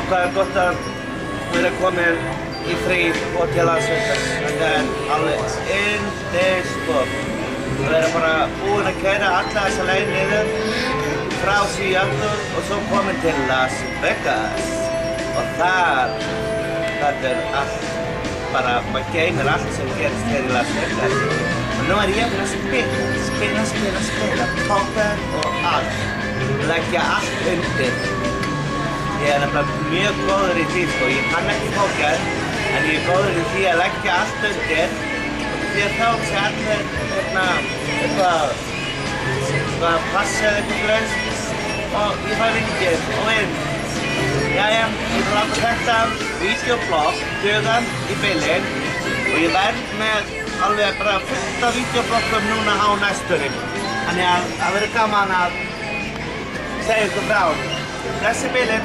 hvað gott að vera komin í frí og til Landsvirkjunar. Þetta alveg yndisgott. Að vera bara búinn að keyra alla þessa leið niður frá Seattle og svo komin til Las Vegas. Og þar, þetta allt, bara, maður geymir allt sem gerist hér í Las Vegas. Og nú ég að spila poker og allt. Leggja allt undir. Ég nefnilega mjög góður í því, sko. Ég kann ekki poker, en ég góður í því að leggja allt undir. Því að þá sé allir, eitthvað passa eða eitthvað laust. Og ég fæ vingið og vinn. Jæja, ég vil láta þetta vídeoblogg duga í bili. Og ég verð með alveg bara fullt af vídeobloggum núna á næstunni. Þannig að það verður gaman að segja ykkur frá. Bless í bili.